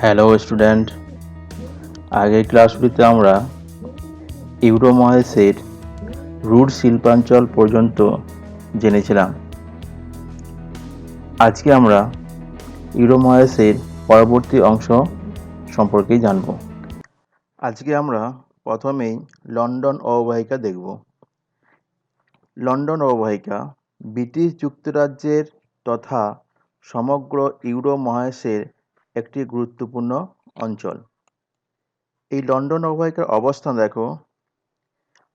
Hello student, আগের ক্লাসগুলিতে আমরা euro মহাদেশের রুট শিল্পাঞ্চল পর্যন্ত জেনেছিলাম। আজকে আমরা ইউরো মহাদেশের পরবর্তী অংশ সম্পর্কেই জানব। আজকে আমরা প্রথমেই লন্ডন অববাহিকা দেখব। লন্ডন অববাহিকা ব্রিটিশ যুক্তরাজ্যের তথা সমগ্র ইউরো মহাদেশের একটি গুরুত্বপূর্ণ অঞ্চল। এই লন্ডন অববাহিকার অবস্থান দেখো,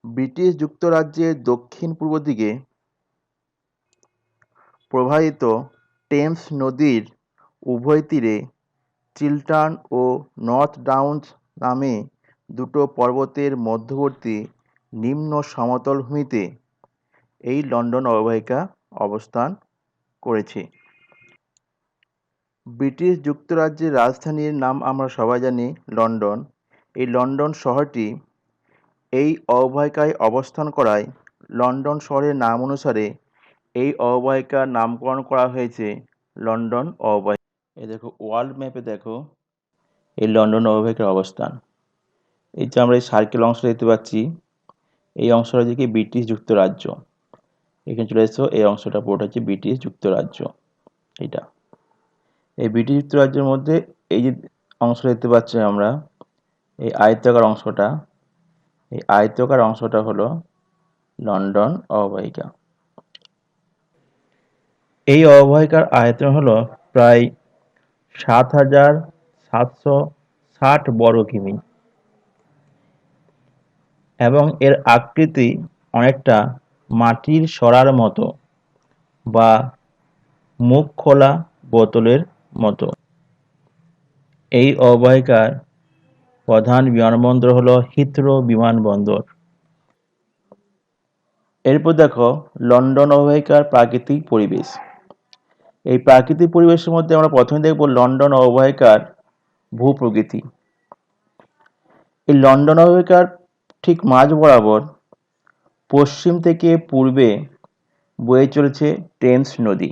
ব্রিটিশ যুক্তরাজ্যের দক্ষিণ পূর্ব দিকে প্রবাহিত টেমস নদীর উভয় তীরে চিল্টার্ন ও নর্থ ডাউন্স নামে দুটো পর্বতের মধ্যবর্তী নিম্ন সমতল ভূমিতে এই লন্ডন অববাহিকা অবস্থান করেছে। ব্রিটিশ যুক্তরাজ্যের রাজধানীর নাম আমরা সবাই জানি লন্ডন। এই লন্ডন শহরটি এই অববাহিকায় অবস্থান করায় লন্ডন শহরের নাম অনুসারে এই অববাহিকার নামকরণ করা হয়েছে লন্ডন অববাহিকা। এই দেখো, ওয়ার্ল্ড ম্যাপে দেখো এই লন্ডন অববাহিকার অবস্থান। এই যে আমরা এই সার্কেল অংশটা দেখতে পাচ্ছি, এই অংশটা হচ্ছে ব্রিটিশ যুক্তরাজ্য। এখানে চলে এসো, এই অংশটা পুরোটা হচ্ছে ব্রিটিশ যুক্তরাজ্য। এটা এই ব্রিটিশ যুক্তরাজ্যের মধ্যে এই যে অংশটা দেখতে পাচ্ছি আমরা, এই আয়তাকার অংশটা, এই আয়তাকার অংশটা হলো লন্ডন অববাহিকা। এই অববাহিকার আয়তন হলো প্রায় ৭,৭৬০ বর্গ কিমি এবং এর আকৃতি অনেকটা মাটির সরার মতো বা মুখ খোলা বোতলের মতো। এই অববাহিকার প্রধান বিমানবন্দর হলো হিথ্রো বিমানবন্দর। এরপর দেখো লন্ডন অববাহিকার প্রাকৃতিক পরিবেশ। এই প্রাকৃতিক পরিবেশের মধ্যে আমরা প্রথমে দেখব লন্ডন অববাহিকার ভূপ্রকৃতি। এই লন্ডন অববাহিকার ঠিক মাঝ বরাবর পশ্চিম থেকে পূর্বে বয়ে চলেছে টেমস নদী।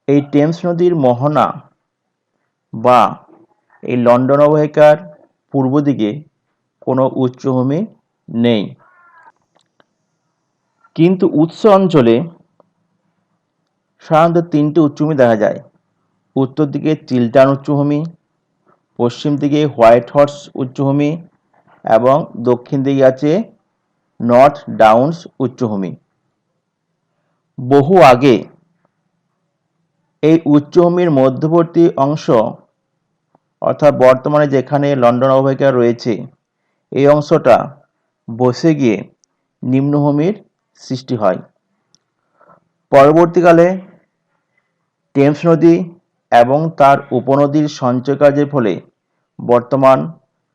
এই টেমস নদীর মোহনা বা এই লন্ডন অববাহিকার পূর্ব দিকে কোনো উচ্চভূমি নেই, কিন্তু উৎস অঞ্চলে সাধারণত তিনটি উচ্চভূমি দেখা যায়। উত্তর দিকে চিল্টার্ন উচ্চভূমি, পশ্চিম দিকে হোয়াইট হর্স উচ্চভূমি এবং দক্ষিণ দিকে আছে নর্থ ডাউন্স উচ্চভূমি। বহু আগে এই উচ্চভূমির মধ্যবর্তী অংশ, অর্থাৎ বর্তমানে যেখানে লন্ডন অববাহিকা রয়েছে, এই অংশটা বসে গিয়ে নিম্নভূমির সৃষ্টি হয়। পরবর্তীকালে টেমস নদী এবং তার উপনদীর সঞ্চয় কার্যের ফলে বর্তমান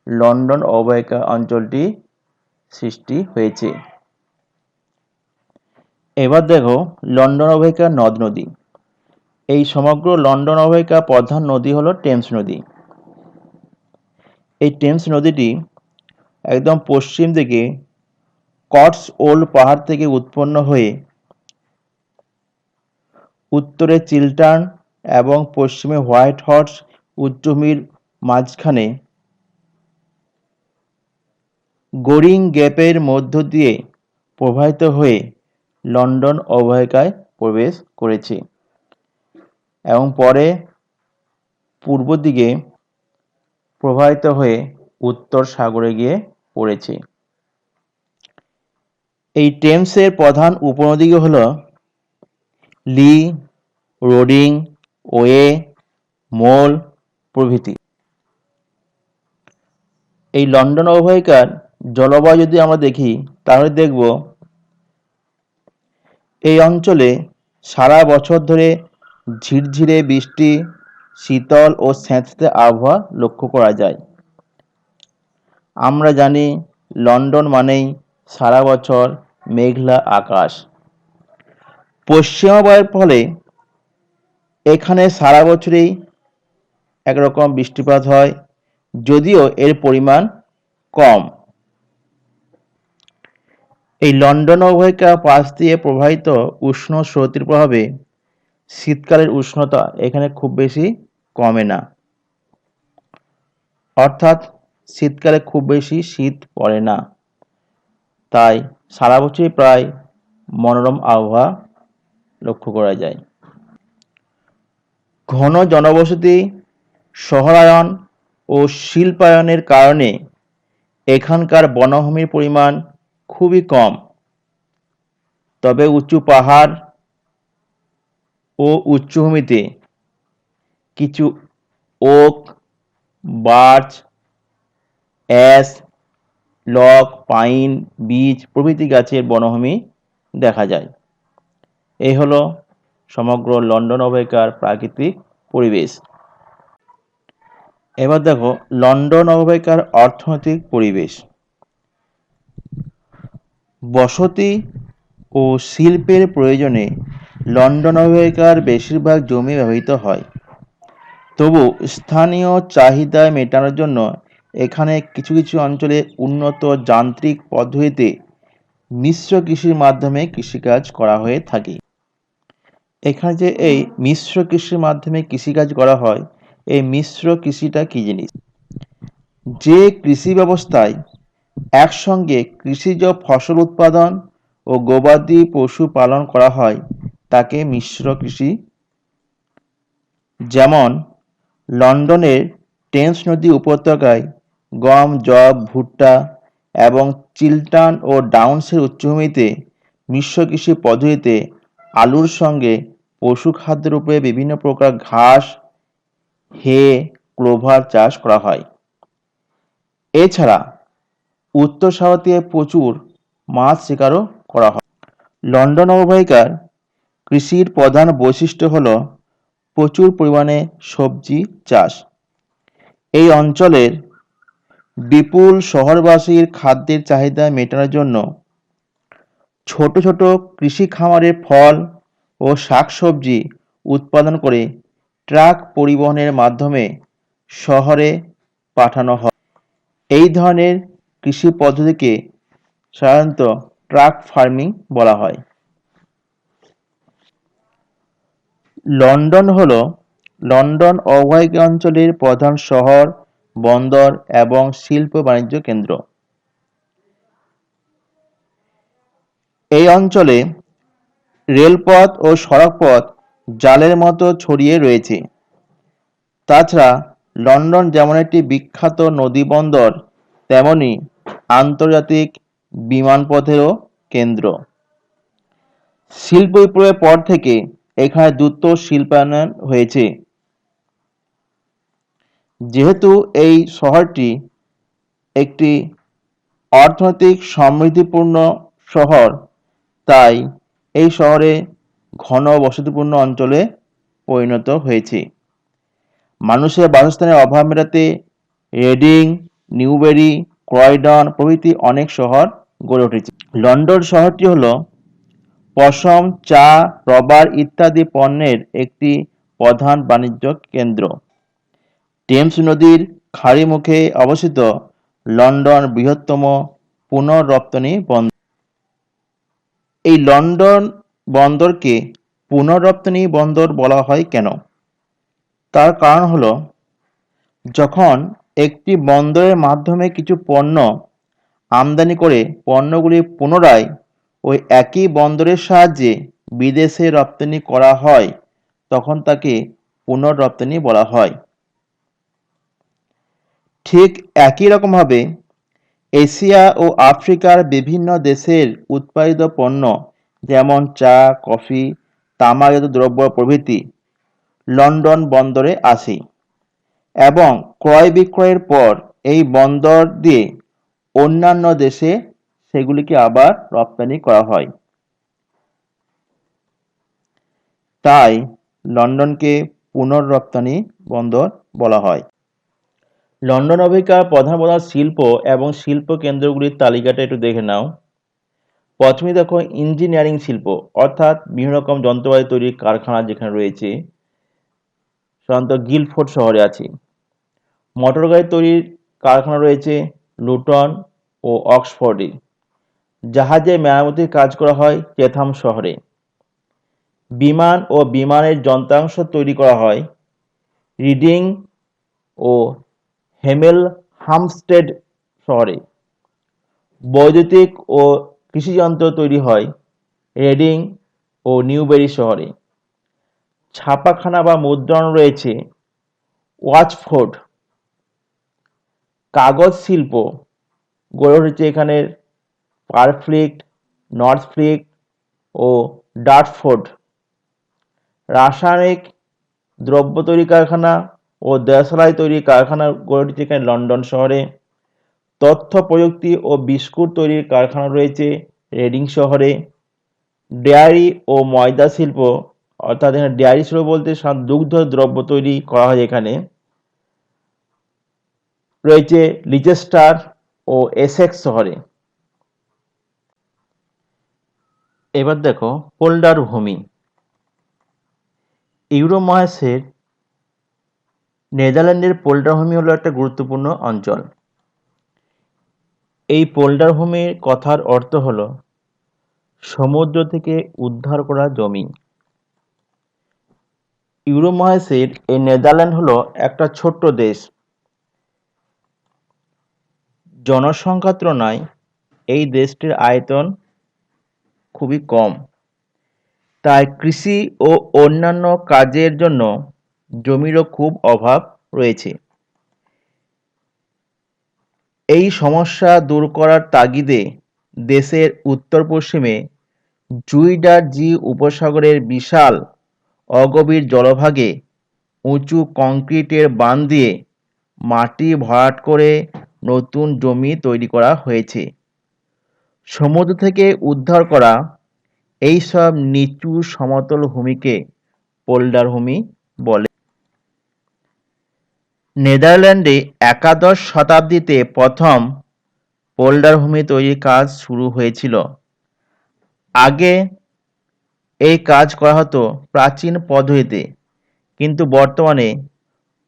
লন্ডন অববাহিকা অঞ্চলটি সৃষ্টি হয়েছে। এবার দেখো লন্ডন অববাহিকার নদ নদী। এই সমগ্র লন্ডন অববাহিকার প্রধান নদী হলো টেমস নদী। এই টেমস নদীটি একদম পশ্চিম দিকে কটসওল্ড পাহাড় থেকে উৎপন্ন হয়ে উত্তরে চিল্টার্ন এবং পশ্চিমে হোয়াইট হর্স উচ্চভূমির মাঝখানে গোরিং গ্যাপের মধ্য দিয়ে প্রবাহিত হয়ে লন্ডন অববাহিকায় প্রবেশ করেছে এবং পরে পূর্ব দিকে প্রবাহিত হয়ে উত্তর সাগরে গিয়ে পড়েছে। এই টেমসের প্রধান উপনদীগুলো হলো লি, রোডিং, ওয়ে, মোল প্রভৃতি। এই লন্ডন অববাহিকার জলবায়ু যদি আমরা দেখি, তাহলে দেখব এই অঞ্চলে সারা বছর ধরে ঝিরঝিরে বৃষ্টি, শীতল ও স্যাঁতসেঁতে আবহাওয়া লক্ষ্য করা যায়। আমরা জানি লন্ডন মানেই সারা বছর মেঘলা আকাশ। পশ্চিমা বায়ুর ফলে এখানে সারা বছরই একরকম বৃষ্টিপাত হয়, যদিও এর পরিমাণ কম। এই লন্ডন অববাহিকা পাশ দিয়ে প্রবাহিত উষ্ণ স্রোতের প্রভাবে শীতকালের উষ্ণতা এখানে খুব বেশি কমে না। অর্থাৎ শীতকালে খুব বেশি শীত পড়ে না, তাই সারা বছরই প্রায় মনোরম আবহাওয়া লক্ষ্য করা যায়। ঘন জনবসতি, শহরায়ন ও শিল্পায়নের কারণে এখানকার বনভূমির পরিমাণ খুবই কম। তবে উঁচু পাহাড় ও উচ্চভূমিতে কিছু ওক, বার্চ, অ্যাশ, লগ, পাইন, বীচ প্রভৃতি গাছের বনভূমি দেখা যায়। এই হলো সমগ্র লন্ডন অববাহিকার প্রাকৃতিক পরিবেশ। এবার দেখো লন্ডন অববাহিকার অর্থনৈতিক পরিবেশ। বসতি ও শিল্পের প্রয়োজনে লন্ডন অববাহিকার বেশিরভাগ জমি ব্যবহৃত হয়। তবু স্থানীয় চাহিদা মেটানোর জন্য এখানে কিছু কিছু অঞ্চলে উন্নত যান্ত্রিক পদ্ধতিতে মিশ্র কৃষির মাধ্যমে কৃষিকাজ করা হয়ে থাকে। এখানে যে এই মিশ্র কৃষির মাধ্যমে কৃষিকাজ করা হয়, এই মিশ্র কৃষিটা কি জিনিস? যে কৃষি ব্যবস্থায় একসঙ্গে কৃষিজ ফসল উৎপাদন ও গবাদি পশু পালন করা হয় তাকে মিশ্র কৃষি। যেমন লন্ডনের টেমস নদী উপত্যকায় গম, যব, ভুট্টা এবং চিল্টন ও ডাউন্সের উচ্চভূমিতে মিশ্র কৃষি পদ্ধতিতে আলুর সঙ্গে পশু খাদ্যের উপরে বিভিন্ন প্রকার ঘাস, হে, ক্লোভার চাষ করা হয়। এছাড়া উত্তর সাওয়ার্থে প্রচুর মাছ শিকারও করা হয়। লন্ডন অববাহিকার কৃষির প্রধান বৈশিষ্ট্য হল প্রচুর পরিমাণে সবজি চাষ। এই অঞ্চলের বিপুল শহরবাসীর খাদ্যের চাহিদা মেটানোর জন্য ছোট ছোট কৃষি খামারে ফল ও শাকসবজি উৎপাদন করে ট্রাক পরিবহনের মাধ্যমে শহরে পাঠানো হয়। এই ধরনের কৃষি পদ্ধতিকে সাধারণত ট্রাক ফার্মিং বলা হয়। লন্ডন হল লন্ডন অববাহিকা অঞ্চলের প্রধান শহর, বন্দর এবং শিল্প বাণিজ্য কেন্দ্র। এই অঞ্চলে রেলপথ ও সড়কপথ জালের মতো ছড়িয়ে রয়েছে। তাছাড়া লন্ডন যেমন একটি বিখ্যাত নদী বন্দর, তেমনি আন্তর্জাতিক বিমানপথেরও কেন্দ্র। শিল্প বিপ্লবের পর থেকে এখানে দ্রুত শিল্পায়ন হয়েছে। যেহেতু এই শহরটি একটি অর্থনৈতিক সমৃদ্ধিপূর্ণ শহর, তাই এই শহরে ঘন বসতিপূর্ণ অঞ্চলে পরিণত হয়েছে। মানুষের বাসস্থানের অভাব মেটাতে রেডিং, নিউবেরি, ক্রয়ডন প্রভৃতি অনেক শহর গড়ে উঠেছে। লন্ডন শহরটি হল পশম, চা, রবার ইত্যাদি পণ্যের একটি প্রধান বাণিজ্য কেন্দ্র। টেমস নদীর খাড়ি মুখে অবস্থিত লন্ডন বৃহত্তম পুনঃরপ্তানি বন্দর। এই লন্ডন বন্দরকে পুনঃরপ্তানি বন্দর বলা হয় কেন? তার কারণ হল, যখন একটি বন্দরের মাধ্যমে কিছু পণ্য আমদানি করে পণ্যগুলি পুনরায় ওই একই বন্দরের সাহায্যে বিদেশে রপ্তানি করা হয়, তখন তাকে পুনঃরপ্তানি বলা হয়। ঠিক একই রকমভাবে এশিয়া ও আফ্রিকার বিভিন্ন দেশের উৎপাদিত পণ্য যেমন চা, কফি, তামাকজাত দ্রব্য প্রভৃতি লন্ডন বন্দরে আসে এবং ক্রয় বিক্রয়ের পর এই বন্দর দিয়ে অন্যান্য দেশে সেগুলিকে আবার রপ্তানি করা হয়। তাই লন্ডনকে পুনঃরপ্তানি বন্দর বলা হয়। লন্ডন অববাহিকার প্রধান প্রধান শিল্প এবং শিল্প কেন্দ্রগুলির তালিকাটা একটু দেখে নাও। প্রথমে দেখো ইঞ্জিনিয়ারিং শিল্প, অর্থাৎ বিভিন্ন রকম যন্ত্রপাতি তৈরির কারখানা যেখানে রয়েছে, সাধারণত গিল্ডফোর্ড শহরে আছে। মোটর গাড়ি তৈরির কারখানা রয়েছে লুটন ও অক্সফোর্ডে। জাহাজের মেরামতির কাজ করা হয় চেথাম শহরে। বিমান ও বিমানের যন্ত্রাংশ তৈরি করা হয় রিডিং ও হেমেল হামস্টেড শহরে। বৈদ্যুতিক ও কৃষিযন্ত্র তৈরি হয় রেডিং ও নিউবেরি শহরে। ছাপাখানা বা মুদ্রণ রয়েছে ওয়াচফোর্ড। কাগজ শিল্প গড়ে উঠেছে এখানের পারফ্লিক্ট, নর্থফ্লিক্ট ও ডার্টফোর্ড। রাসায়নিক দ্রব্য তৈরি কারখানা ও দেশালাই তৈরি কারখানা গড়ে উঠেছে এখানে লন্ডন শহরে। তথ্য প্রযুক্তি ও বিস্কুট তৈরির কারখানা রয়েছে রেডিং শহরে। ডেয়ারি ও ময়দা শিল্প, অর্থাৎ এখানে ডেয়ারি শিল্প বলতে দুগ্ধ দ্রব্য তৈরি করা হয় এখানে, রয়েছে লিচেস্টার ও এসেক্স শহরে। এবার দেখো পোল্ডার ভূমি। ইউরোপ মহাদেশের নেদারল্যান্ডের পোল্ডার ভূমি হলো একটা গুরুত্বপূর্ণ অঞ্চল। এই পোল্ডার ভূমির কথার অর্থ হলো সমুদ্র থেকে উদ্ধার করা জমি। ইউরোপ মহাদেশের এই নেদারল্যান্ড হলো একটা ছোট্ট দেশ। জনসংখ্যার তুলনায় এই দেশটির আয়তন খুবই কম, তাই কৃষি ও অন্যান্য কাজের জন্য জমিরও খুব অভাব রয়েছে। এই সমস্যা দূর করার তাগিদে দেশের উত্তর পশ্চিমে জুইডার জি উপসাগরের বিশাল অগভীর জলভাগে উঁচু কংক্রিটের বাঁধ দিয়ে মাটি ভরাট করে নতুন জমি তৈরি করা হয়েছে। সমুদ্র থেকে উদ্ধার করা এই সব নিচু সমতল ভূমিকে পোল্ডার ভূমি বলে। নেদারল্যান্ডে একাদশ শতাব্দীতে প্রথম পোল্ডার ভূমি তৈরির কাজ শুরু হয়েছিল। আগে এই কাজ করা হতো প্রাচীন পদ্ধতিতে, কিন্তু বর্তমানে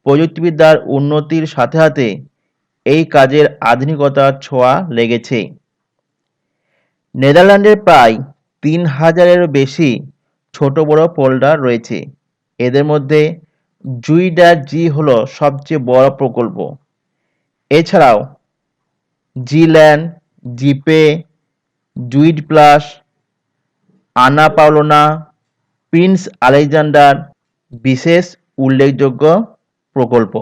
প্রযুক্তিবিদ্যার উন্নতির সাথে সাথে এই কাজের আধুনিকতার ছোঁয়া লেগেছে। নেদারল্যান্ডের প্রায় ৩,০০০-এরও বেশি ছোট বড় পোল্ডার রয়েছে। এদের মধ্যে জুইডার জি হলো সবচেয়ে বড় প্রকল্প। এছাড়াও জিল্যান্ড, জিপে, জুইড প্লাস, আনা পাওলোনা, প্রিন্স আলেকজান্ডার বিশেষ উল্লেখযোগ্য প্রকল্প।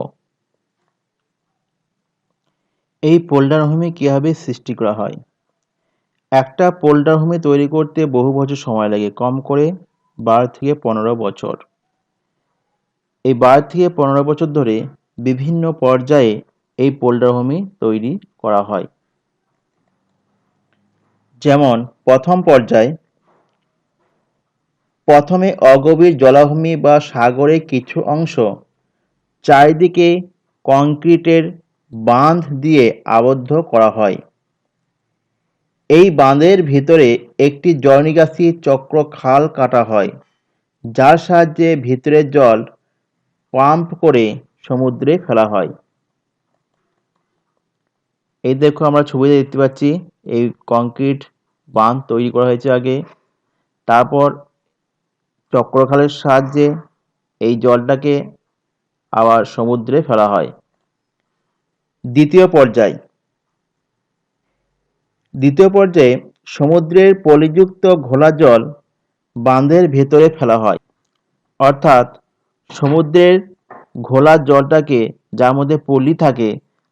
এই পোল্ডার ভূমি কিভাবে সৃষ্টি করা হয়? একটা পোল্ডার ভূমি তৈরি করতে বহু বছর সময় লাগে, কম করে 12 থেকে 15 বছর। এই 12 থেকে 15 বছর ধরে বিভিন্ন পর্যায়ে এই পোল্ডার ভূমি তৈরি করা হয়। যেমন প্রথম পর্যায়, প্রথমে অগভীর জলাভূমি বা সাগরের কিছু অংশ চারিদিকে কংক্রিটের বাঁধ দিয়ে আবদ্ধ করা হয়। এই বাঁধের ভিতরে একটি জলনিকাশি চক্র খাল কাটা হয়, যার সাহায্যে ভিতরের জল পাম্প করে সমুদ্রে ফেলা হয়। এই দেখো আমরা ছবিতে দেখতে পাচ্ছি এই কংক্রিট বাঁধ তৈরি করা হয়েছে আগে, তারপর চক্রখালের সাহায্যে এই জলটাকে আবার সমুদ্রে ফেলা হয়। দ্বিতীয় পর্যায়ে সমুদ্রের পলিযুক্ত ঘোলা জল বাঁধের ভেতরে ফেলা হয়, অর্থাৎ সমুদ্রের ঘোলা জলটাকে, যার মধ্যে পলি থাকে,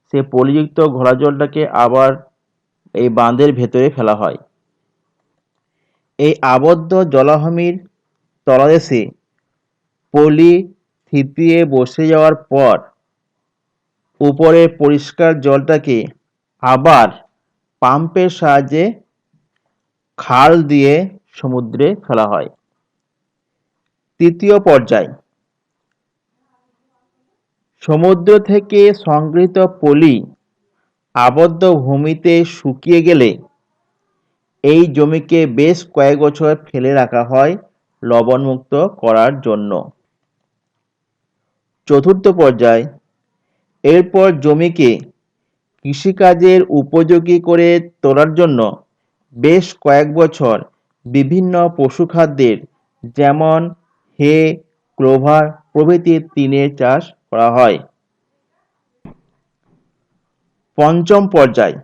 সে পলিযুক্ত ঘোলা জলটাকে আবার এই বাঁধের ভেতরে ফেলা হয়। এই আবদ্ধ জলাভূমির তলদেশে পলি থিতিয়ে বসে যাওয়ার পর উপরের পরিষ্কার জলটাকে আবার পাম্পের সাহায্যে খাল দিয়ে সমুদ্রে ফেলা হয়। তৃতীয় পর্যায়, সমুদ্র থেকে সংগৃহীত পলি আবদ্ধ ভূমিতে শুকিয়ে গেলে এই জমিকে বেশ কয়েক বছর ফেলে রাখা হয় লবণমুক্ত করার জন্য। চতুর্থ পর্যায়, এরপর জমিকে কৃষিকাজের উপযোগী করে তোলার জন্য বেশ কয়েক বছর বিভিন্ন পশুখাদ্যের যেমন হে, ক্লোভার প্রভৃতি তিনের চাষ করা হয়। পঞ্চম পর্যায়।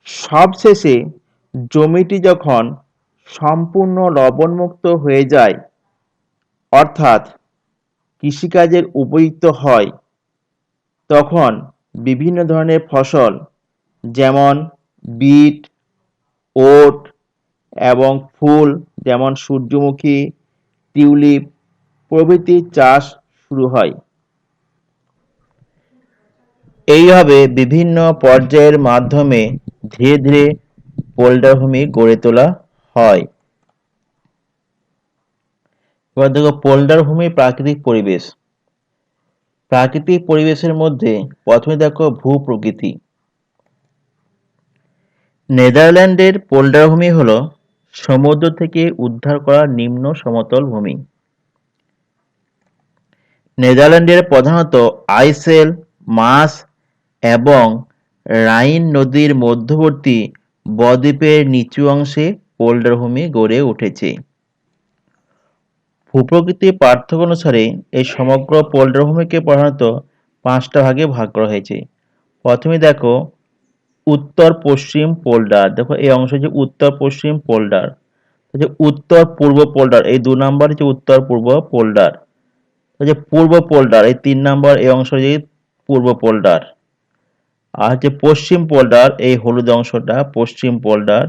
সবশেষে জমিটি যখন সম্পূর্ণ লবণমুক্ত হয়ে যায়, অর্থাৎ কৃষিকাজের উপযুক্ত হয়, তখন বিভিন্ন ধরনের ফসল যেমন বিট, ওট এবং ফুল যেমন সূর্যমুখী, টিউলিপ প্রভৃতির চাষ শুরু হয়। এইভাবে বিভিন্ন পর্যায়ের মাধ্যমে ধীরে ধীরে পোল্ট্রি ভূমি গড়ে তোলা হয়। এবার দেখো পোল্ট্রি ভূমির প্রাকৃতিক পরিবেশ। প্রাকৃতিক পরিবেশের মধ্যে প্রথমে দেখো ভূপ্রকৃতি। নেদারল্যান্ডের পোল্ট্রি ভূমি হল সমুদ্র থেকে উদ্ধার করা নিম্ন সমতল ভূমি। নেদারল্যান্ডের প্রধানত আইসেল, মাস এবং রাইন নদীর মধ্যবর্তী বদ্বীপের নিচু অংশে পোল্ট্রি ভূমি গড়ে উঠেছে। ভূপ্রকৃতির পার্থক্য অনুসারে এই সমগ্র পোল্ট্রি ভূমিকে প্রধানত 5টা ভাগে ভাগ করা হয়েছে। প্রথমে দেখো উত্তর পশ্চিম পোল্ডার। দেখো এই অংশ হচ্ছে উত্তর পশ্চিম পোল্ডার, হচ্ছে উত্তর পূর্ব পোল্ডার, এই 2 নাম্বার হচ্ছে উত্তর পূর্ব পোল্ডার, হচ্ছে পূর্ব পোল্ডার, এই 3 নাম্বার এই অংশ হচ্ছে পূর্ব পোল্ডার, আর হচ্ছে পশ্চিম পোল্ডার, এই হলুদ অংশটা পশ্চিম পোল্ডার,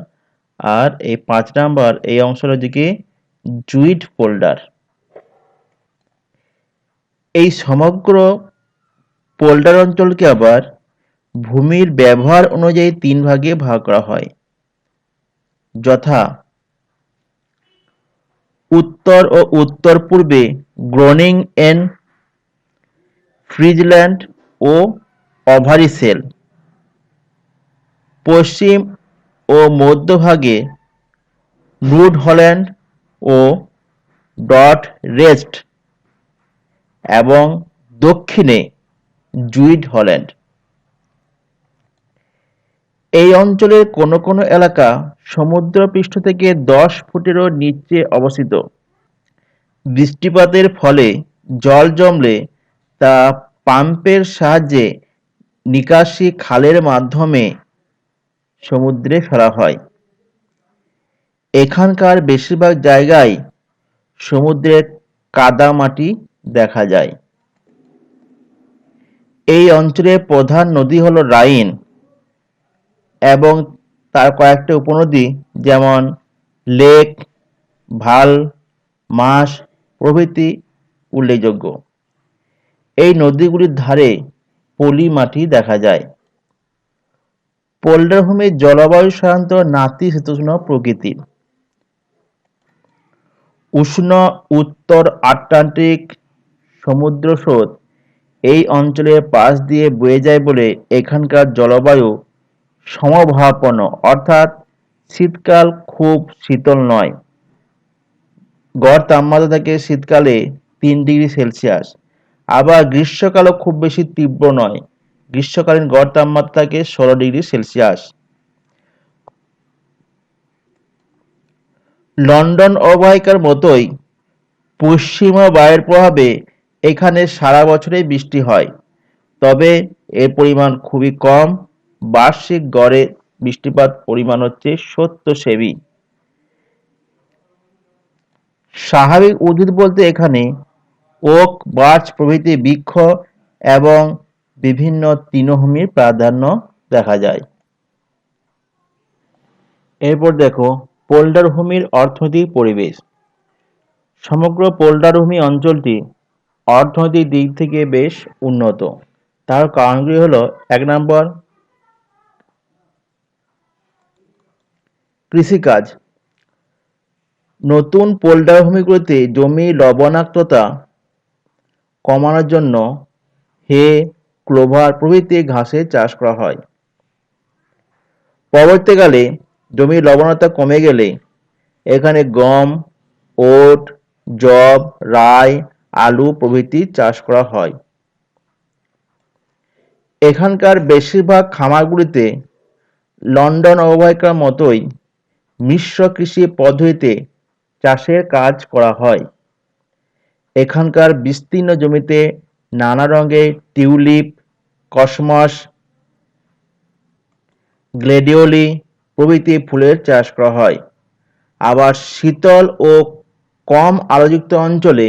আর এই 5 নাম্বার এই অংশটা হচ্ছে কি জুইড পোল্ডার। এই সমগ্র পোল্ডার অঞ্চলকে আবার ভূমির ব্যবহার অনুযায়ী 3 ভাগে ভাগ করা হয়, যথা উত্তর ও উত্তর পূর্বে গ্রোনিংয়েন, ফ্রিজল্যান্ড ও ওভারিসেল, পশ্চিম ও মধ্যভাগে নুডহল্যান্ড ও ডটরেস্ট এবং দক্ষিণে জুইড হল্যান্ড। এই অঞ্চলের কোনো কোনো এলাকা সমুদ্রপৃষ্ঠ থেকে 10 ফুটেরও নিচে অবস্থিত। বৃষ্টিপাতের ফলে জল জমলে তা পাম্পের সাহায্যে নিকাশি খালের মাধ্যমে সমুদ্রে ফেলা হয়। এখানকার বেশিরভাগ জায়গায় সমুদ্রের কাদামাটি দেখা যায়। এই অঞ্চলের প্রধান নদী হল রাইন এবং তার কয়েকটা উপনদী যেমন লেক, ভাল, মাস প্রভৃতি উল্লেখযোগ্য। এই নদীগুলির ধারে পলি মাটি দেখা যায়। পোল্ট্রি ভূমির জলবায়ু সাধারণত নাতিশীতোষ্ণ প্রকৃতির। উষ্ণ উত্তর আটলান্টিক সমুদ্র স্রোত এই অঞ্চলের পাশ দিয়ে বয়ে যায় বলে এখানকার জলবায়ু সমভাবাপন্ন, অর্থাৎ শীতকাল খুব শীতল নয়। গড় তাপমাত্রা থাকে শীতকালে 3°C, আবার গ্রীষ্মকালও খুব বেশি তীব্র নয়, গ্রীষ্মকালীন গড় তাপমাত্রা থাকে 16°C। লন্ডন অববাহিকার মতোই পশ্চিমা বায়ুর প্রভাবে এখানে সারা বছরই বৃষ্টি হয়, তবে এর পরিমাণ খুবই কম। বার্ষিক গড়ে বৃষ্টিপাত পরিমাণ হচ্ছে 70 সেমি। স্বাভাবিক উদ্ভিদ বলতে এখানে ওক, বার্চ প্রভৃতি বৃক্ষ এবং বিভিন্ন তৃণভূমির প্রাধান্য দেখা যায়। এরপর দেখো পোল্ট্রি ভূমির অর্থনৈতিক পরিবেশ। সমগ্র পোল্ট্রি ভূমি অঞ্চলটি অর্থনৈতিক দিক থেকে বেশ উন্নত। তার কারণগুলি হলো 1 নম্বর কৃষিকাজ। নতুন পোল্ট্রি ভূমিগুলোতে জমির লবণাক্ততা কমানোর জন্য হে, ক্লোভার প্রভৃতি ঘাসের চাষ করা হয়। পরবর্তীকালে জমির লবণাক্ততা কমে গেলে এখানে গম, ওট, যব, রাই, আলু প্রভৃতি চাষ করা হয়। এখানকার বেশিরভাগ খামারগুলিতে লন্ডন অববাহিকার মতোই মিশ্র কৃষি পদ্ধতিতে চাষের কাজ করা হয়। এখানকার বিস্তীর্ণ জমিতে নানা রঙের টিউলিপ, কসমস, গ্ল্যাডিওলি প্রভৃতি ফুলের চাষ করা হয়। আবার শীতল ও কম আলোযুক্ত অঞ্চলে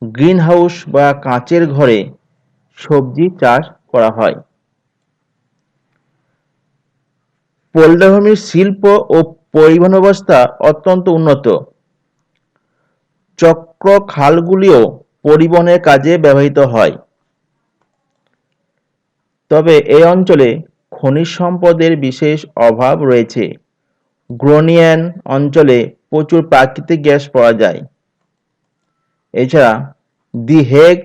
গ্রিনহাউস বা কাঁচের ঘরে সবজি চাষ করা হয়। পল্লভূমির শিল্প ও পরিবহন ব্যবস্থা অত্যন্ত উন্নত। চক্র খালগুলিও পরিবহনের কাজে ব্যবহৃত হয়। তবে এই অঞ্চলে খনিজ সম্পদের বিশেষ অভাব রয়েছে। গ্রোনিয়ান অঞ্চলে প্রচুর প্রাকৃতিক গ্যাস পাওয়া যায়। এছাড়া দি হেগ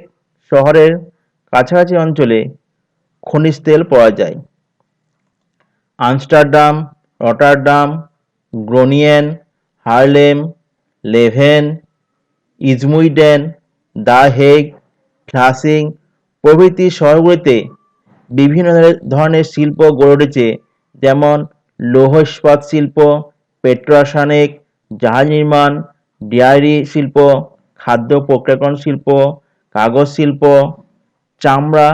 শহরের কাছাকাছি অঞ্চলে খনিজ তেল পাওয়া যায়। Amsterdam, Rotterdam, Groningen, Haarlem, Leiden, IJmuiden, the Hague, Flushing প্রভৃতি শহরগুলিতে বিভিন্ন ধরনের শিল্প গড়ে উঠেছে, যেমন লৌহ ইস্পাত শিল্প, পেট্রোরাসায়নিক, জাহাজ নির্মাণ, ডেয়ারি শিল্প, খাদ্য প্রক্রিয়াকরণ শিল্প, কাগজ শিল্প, চামড়া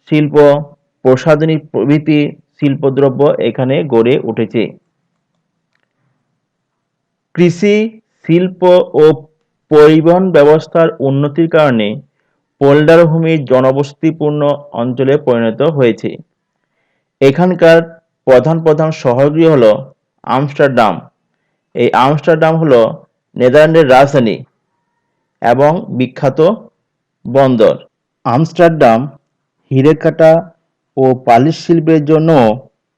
শিল্প, প্রসাধনী প্রভৃতি শিল্পদ্রব্য এখানে গড়ে উঠেছে। কৃষি, শিল্প ও পরিবহন ব্যবস্থার উন্নতির কারণে পোল্ডার ভূমি জনবসতিপূর্ণ অঞ্চলে পরিণত হয়েছে। এখানকার প্রধান প্রধান শহরগুলি হল আমস্টারডাম। এই আমস্টারডাম হল নেদারল্যান্ডের রাজধানী এবং বিখ্যাত বন্দর। আমস্টারডাম হিরে কাটা ও পালিশ শিল্পের জন্য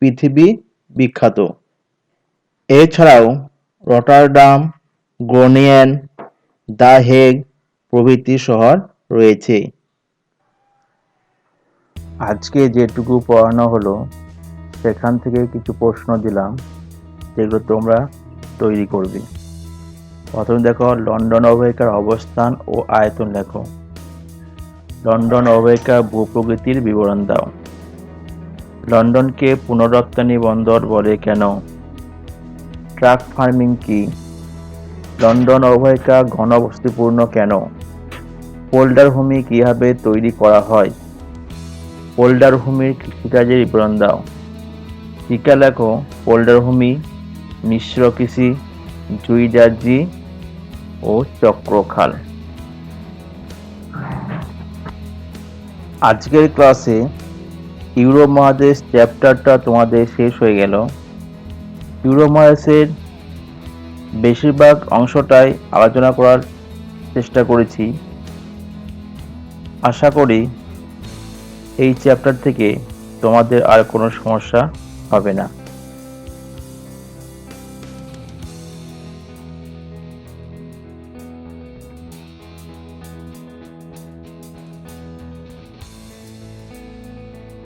পৃথিবী বিখ্যাত। এছাড়াও রটারডাম, গ্রোনিয়েন, দ্য হেগ প্রভৃতি শহর রয়েছে। আজকে যেটুকু পড়ানো হলো সেখান থেকে কিছু প্রশ্ন দিলাম, যেগুলো তোমরা তৈরি করবে। প্রথমে দেখো, লন্ডন অববাহিকার অবস্থান ও আয়তন লেখো। লন্ডন অববাহিকার ভূপ্রকৃতির বিবরণ দাও। লন্ডনকে পুনরপ্তানি বন্দর বলে কেন? ট্রাক ফার্মিং কি? লন্ডন অববাহিকা ঘনবসতিপূর্ণ কেন? পোল্ডার ভূমি কিভাবে তৈরি করা হয়? পোল্ডার ভূমির কৃষিকাজের বিবরণ দাও। টিকা লেখো। পোল্ডার ভূমি, মিশ্র কৃষি, জুইজার্জি ও চক্রখাল। আজকের ক্লাসে ইউরোপ মহাদেশ চ্যাপ্টারটা তোমাদের শেষ হয়ে গেল। ইউরোপ মহাদেশের বেশিরভাগ অংশটাই আলোচনা করার চেষ্টা করেছি। আশা করি এই চ্যাপ্টার থেকে তোমাদের আর কোনো সমস্যা হবে না।